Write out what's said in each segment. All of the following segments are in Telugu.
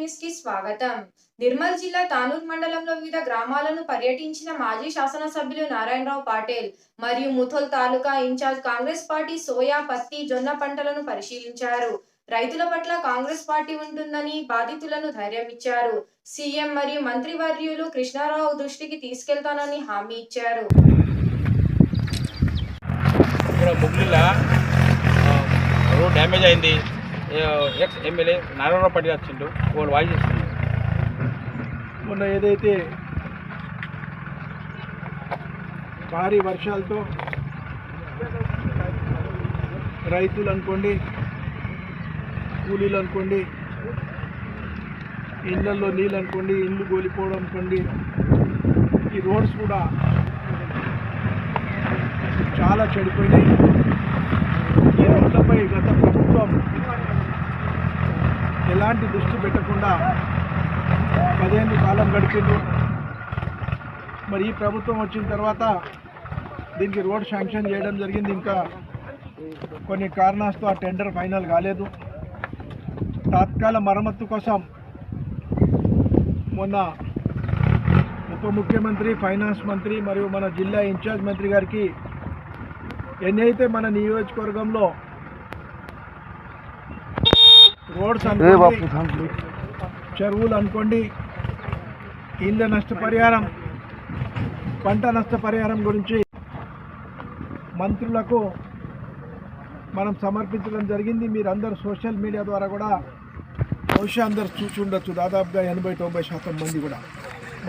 న్యూస్ కి స్వాగతం. నిర్మల్ జిల్లా తానూర్ మండలంలో వివిధ గ్రామాలను పర్యటించిన మాజీ శాసనసభ్యులు నారాయణరావు పాటిల్ మరియు ముథోల్ తాలూకా ఇన్ఛార్జ్ కాంగ్రెస్ పార్టీ సోయా, పత్తి, జొన్న పంటలను పరిశీలించారు. రైతుల పట్ల కాంగ్రెస్ పార్టీ ఉంటుందని బాధితులను ధైర్యం ఇచ్చారు. సీఎం మరియు మంత్రివర్యులు కృష్ణారావు దృష్టికి తీసుకెళ్తానని హామీ ఇచ్చారు. రోడ్ డ్యామేజ్ అయింది. ఎక్స్ ఎమ్మెల్యే నారాయణరావు పాటిల్ వచ్చిండు, వాళ్ళు వాయిస్ ఇస్తున్నారు. మొన్న ఏదైతే భారీ వర్షాలతో రైతులు అనుకోండి, కూలీలు అనుకోండి, ఇళ్లలో నీళ్ళు అనుకోండి, ఇల్లు కూలిపోవడం అనుకోండి, ఈ రోడ్స్ కూడా చాలా చెడిపోయినాయి. ఈ రోడ్లపై గత ప్రభుత్వం ఎలాంటి దృష్టి పెట్టకుండా 10 ఏళ్ళ కాలం గడిచింది. మరి ఈ ప్రభుత్వం వచ్చిన తర్వాత దీనికి రోడ్ శాంక్షన్ చేయడం జరిగింది. ఇంకా కొన్ని కారణాలతో ఆ టెండర్ ఫైనల్ కాలేదు. తాత్కాల మరమ్మత్తు కోసం మొన్న ఉప ముఖ్యమంత్రి, ఫైనాన్స్ మంత్రి మరియు మన జిల్లా ఇన్ఛార్జ్ మంత్రి గారికి ఎన్నైతే మన నియోజకవర్గంలో రోడ్స్ అనుకోండి, చెరువులు అనుకోండి, ఇళ్ళ నష్టపరిహారం, పంట నష్టపరిహారం గురించి మంత్రులకు మనం సమర్పించడం జరిగింది. మీరందరూ సోషల్ మీడియా ద్వారా కూడా బహుశా అందరు చూసి ఉండొచ్చు. దాదాపుగా 80-90% మంది కూడా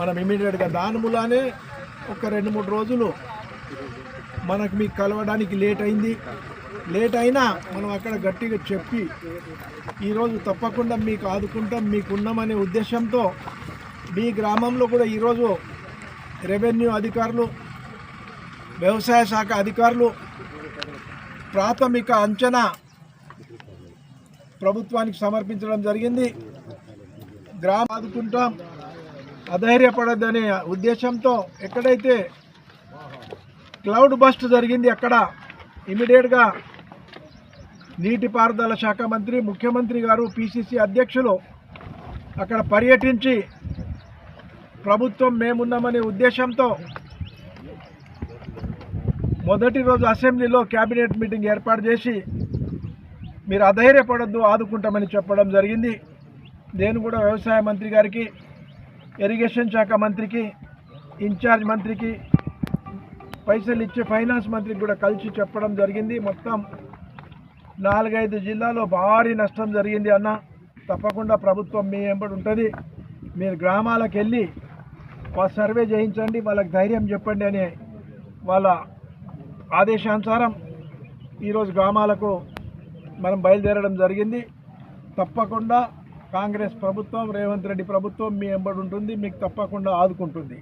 మనం ఇమీడియట్గా దాని మూలానే ఒక 2-3 రోజులు మనకు మీకు కలవడానికి లేట్ అయింది. లేట్ అయినా మనం అక్కడ గట్టిగా చెప్పి ఈరోజు తప్పకుండా మీకు ఆదుకుంటాం, మీకున్నామనే ఉద్దేశంతో మీ గ్రామంలో కూడా ఈరోజు రెవెన్యూ అధికారులు, వ్యవసాయ శాఖ అధికారులు ప్రాథమిక అంచనా ప్రభుత్వానికి సమర్పించడం జరిగింది. గ్రామం ఆదుకుంటాం, అధైర్యపడద్దనే ఉద్దేశంతో ఎక్కడైతే క్లౌడ్ బస్ట్ జరిగింది అక్కడ ఇమీడియట్గా నీటిపారుదల శాఖ మంత్రి, ముఖ్యమంత్రి గారు, పిసిసి అధ్యక్షులు అక్కడ పర్యటించి ప్రభుత్వం మేమున్నామనే ఉద్దేశంతో మొదటి రోజు అసెంబ్లీలో క్యాబినెట్ మీటింగ్ ఏర్పాటు చేసి మీరు అధైర్యపడద్దు, ఆదుకుంటామని చెప్పడం జరిగింది. నేను కూడా వ్యవసాయ మంత్రి గారికి, ఇరిగేషన్ శాఖ మంత్రికి, ఇన్ఛార్జ్ మంత్రికి, పైసలు ఇచ్చే ఫైనాన్స్ మంత్రికి కూడా కలిసి చెప్పడం జరిగింది. మొత్తం 4-5 జిల్లాలో భారీ నష్టం జరిగింది అన్న. తప్పకుండా ప్రభుత్వం మీ వెంబడి ఉంటుంది. మీరు గ్రామాలకు వెళ్ళి సర్వే చేయించండి, వాళ్ళకి ధైర్యం చెప్పండి అనే వాళ్ళ ఆదేశానుసారం ఈరోజు గ్రామాలకు మనం బయలుదేరడం జరిగింది. తప్పకుండా కాంగ్రెస్ ప్రభుత్వం, రేవంత్ రెడ్డి ప్రభుత్వం మీ వెంబడి ఉంటుంది, మీకు తప్పకుండా ఆదుకుంటుంది.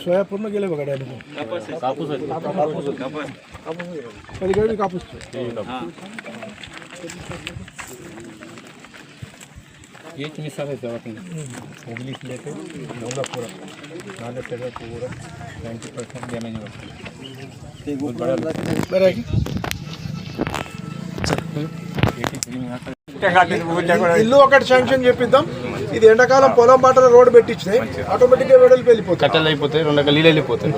सोयापूर्ण गेले बघा कापूस कधी कापूस एक मिसाल है हुगली से लेकर नौला पूरा नाले पूरा 90% डैमेज हुआ है. ఇల్లు ఒకటి శాంక్షన్ చేపిద్దాం. ఇది ఎండాకాలం పొలం బాటలో రోడ్డు పెట్టించినాయి, ఆటోమేటిక్గా వెడల్పు వెళ్ళిపోతాయి, కట్టలు అయిపోతాయి, 2 నీళ్ళు వెళ్ళిపోతాయి.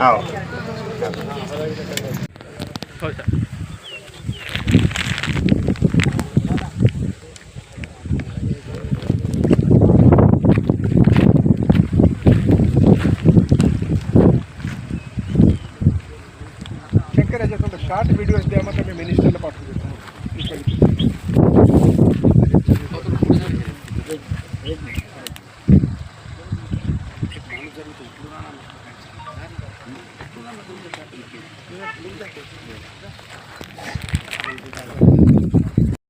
శంకర్ షార్ట్ వీడియో ఇస్తే ఏమంటే మేము మినిస్టర్లో పట్టుకుంటాం.